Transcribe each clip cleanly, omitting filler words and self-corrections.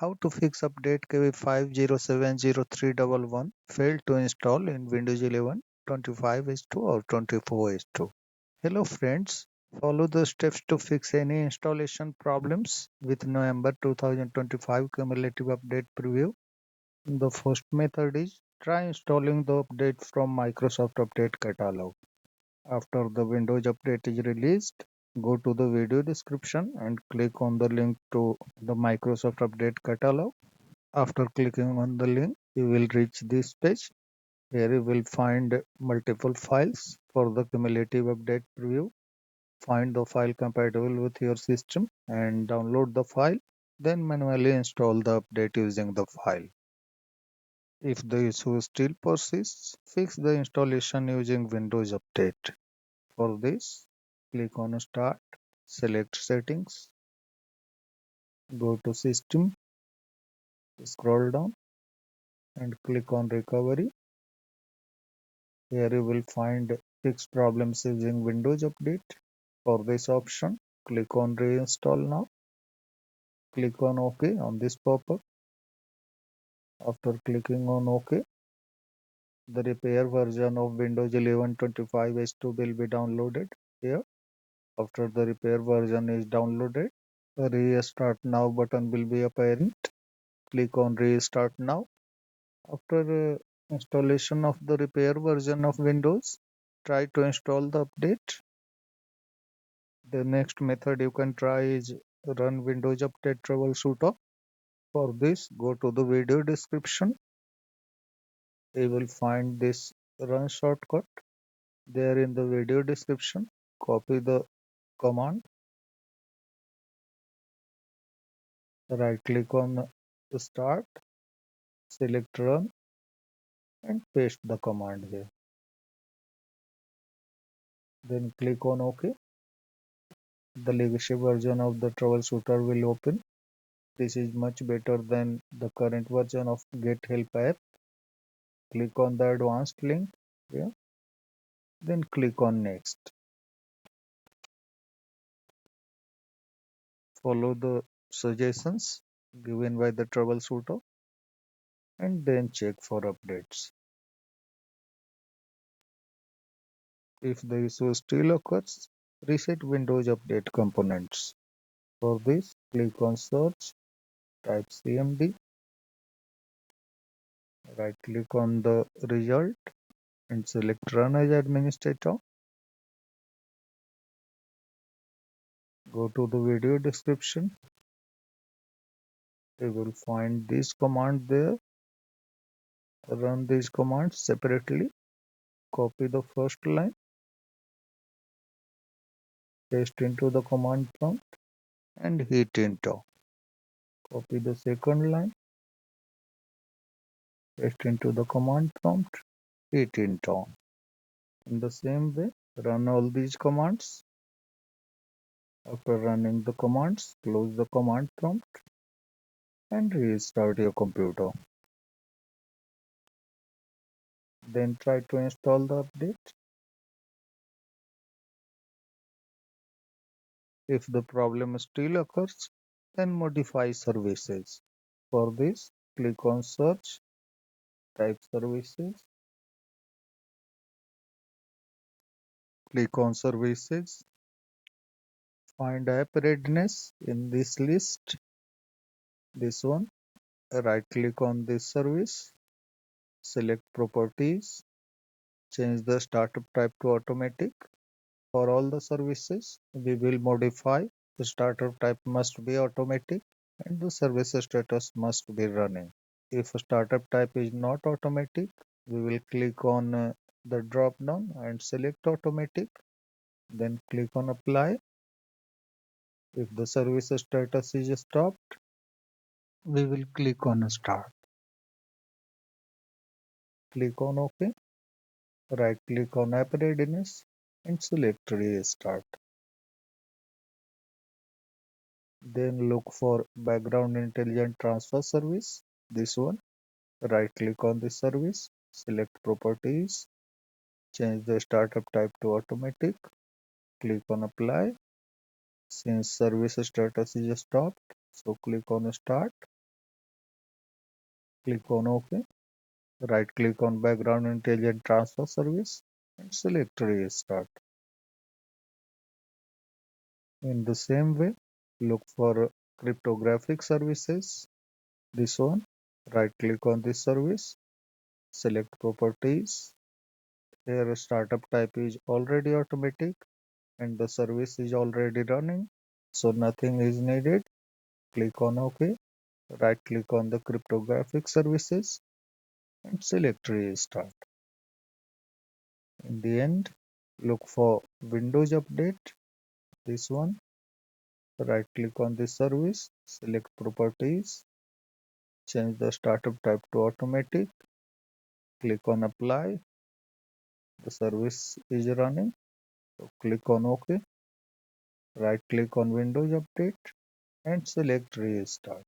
How to fix update KB5070311 failed to install in Windows 11 25/2 or 24/2. Hello friends, follow the steps to fix any installation problems with November 2025 cumulative update preview. The first method is try installing the update from Microsoft Update Catalog. After the Windows update is released, go to the video description and click on the link to the Microsoft Update Catalog. After clicking on the link, you will reach this page. Here you will find multiple files for the cumulative update preview. Find the file compatible with your system and download the file. Then manually install the update using the file. If the issue still persists, fix the installation using Windows Update. For this, click on Start, select Settings, go to System, scroll down and click on Recovery. Here you will find Fix Problems using Windows Update. For this option, click on Reinstall Now. Click on OK on this pop-up. After clicking on OK, the repair version of Windows 11 25/2 will be downloaded here. After the repair version is downloaded, the Restart Now button will be apparent. Click on Restart Now. After installation of the repair version of Windows, try to install the update. The next method you can try is run Windows Update troubleshooter. For this, go to the video description. You will find this run shortcut there in the video description. Copy the command. Right click on the start, select run and paste the command here. Then click on OK. The legacy version of the troubleshooter will open. This is much better than the current version of Get Help app. Click on the advanced link here. Then click on Next. Follow the suggestions given by the troubleshooter and then check for updates. If the issue still occurs, reset Windows Update components. For this, click on Search, type CMD, right click on the result and select Run as Administrator. Go to the video description. You will find this command there. Run these commands separately. Copy the first line, paste into the command prompt and hit enter. Copy the second line, paste into the command prompt, hit enter. In the same way, run all these commands. After running the commands, close the command prompt and restart your computer. Then try to install the update. If the problem still occurs, then modify services. For this, click on Search, type Services, click on Services, find App Readiness in this list, this one, right click on this service, select Properties, change the startup type to Automatic. For all the services, we will modify the startup type must be automatic and the service status must be running. If a startup type is not automatic, we will click on the drop down and select automatic. Then click on apply. If the service status is stopped, we will click on start. Click on OK. Right click on app readiness and select restart. Then look for background intelligent transfer service. This one. Right click on this service, select properties, change the startup type to automatic, click on apply. Since service status is stopped, so click on start. Click on OK. Right click on Background Intelligent Transfer Service and select Restart. In the same way, look for cryptographic services. This one, right click on this service, select Properties. Here startup type is already automatic and the service is already running, so nothing is needed. Click on OK. Right click on the cryptographic services and select Restart. In the end, look for Windows Update. This one, right click on this service, select Properties, change the startup type to automatic, click on Apply. The service is running, so click on OK. Right click on Windows Update and select Restart.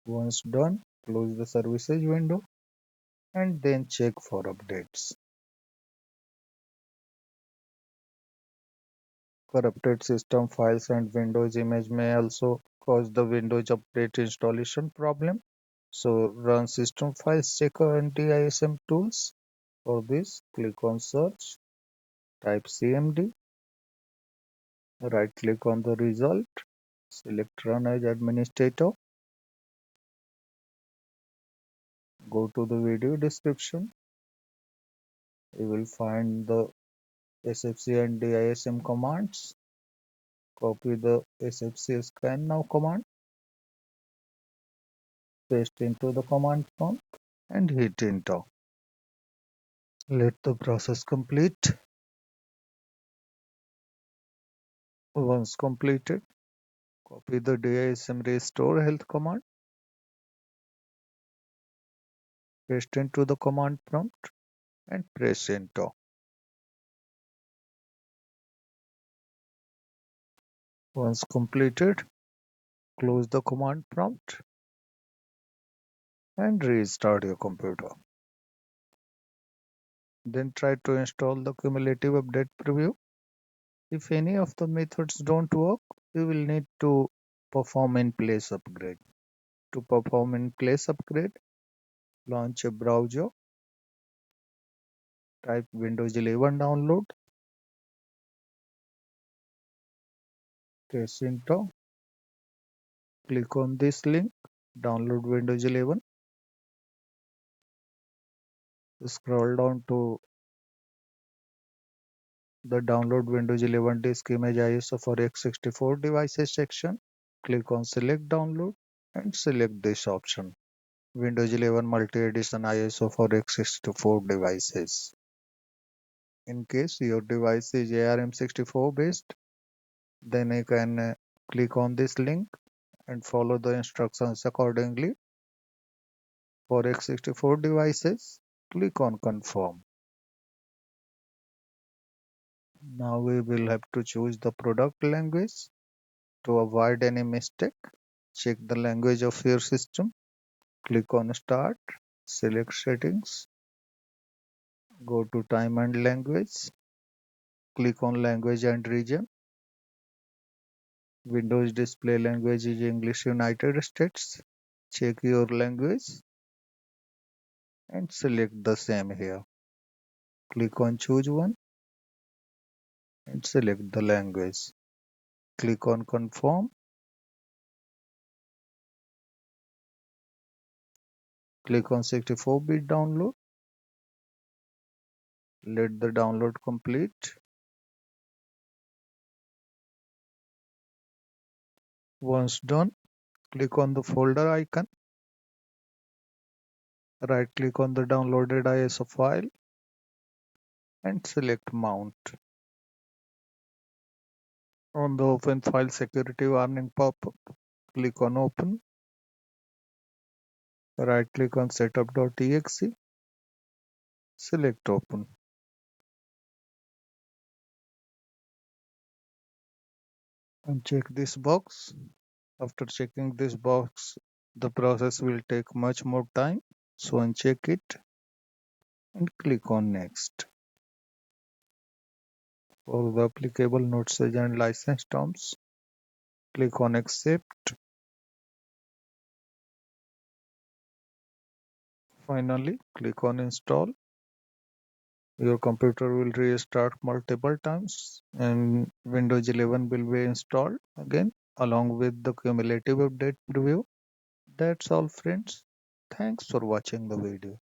Once done, close the services window and then check for updates. Corrupted system files and Windows image may also cause the Windows Update installation problem. So run system files checker and DISM tools. For this, click on search, type CMD, right click on the result, select run as administrator, go to the video description. You will find the SFC and DISM commands. Copy the SFC SCANNOW command, paste into the command prompt and hit enter. Let the process complete. Once completed, copy the DISM RestoreHealth command, paste into the command prompt and press enter. Once completed, close the command prompt and restart your computer. Then try to install the cumulative update preview. If any of the methods don't work, you will need to perform in place upgrade. To perform in place upgrade, launch a browser, type Windows 11 download, press enter, click on this link, download Windows 11, scroll down to the download Windows 11 disk image ISO for x64 devices section, click on select download and select this option, Windows 11 multi-edition ISO for x64 devices. In case your device is ARM64 based, then you can click on this link and follow the instructions accordingly. For x64 devices, click on confirm. Now we will have to choose the product language. To avoid any mistake, check the language of your system. Click on start, select settings, go to time and language, click on language and region. Windows display language is English United States. Check your language and select the same here. Click on choose one and select the language. Click on confirm. Click on 64-bit download. Let the download complete. Once done, click on the folder icon. Right click on the downloaded ISO file and select mount. On the open file security warning pop-up, click on open. Right click on setup.exe, select open. Uncheck this box. After checking this box, the process will take much more time. So uncheck it and click on next. For the applicable notices and license terms, click on accept. Finally, click on install. Your computer will restart multiple times and Windows 11 will be installed again along with the cumulative update preview. That's all friends. Thanks for watching the video.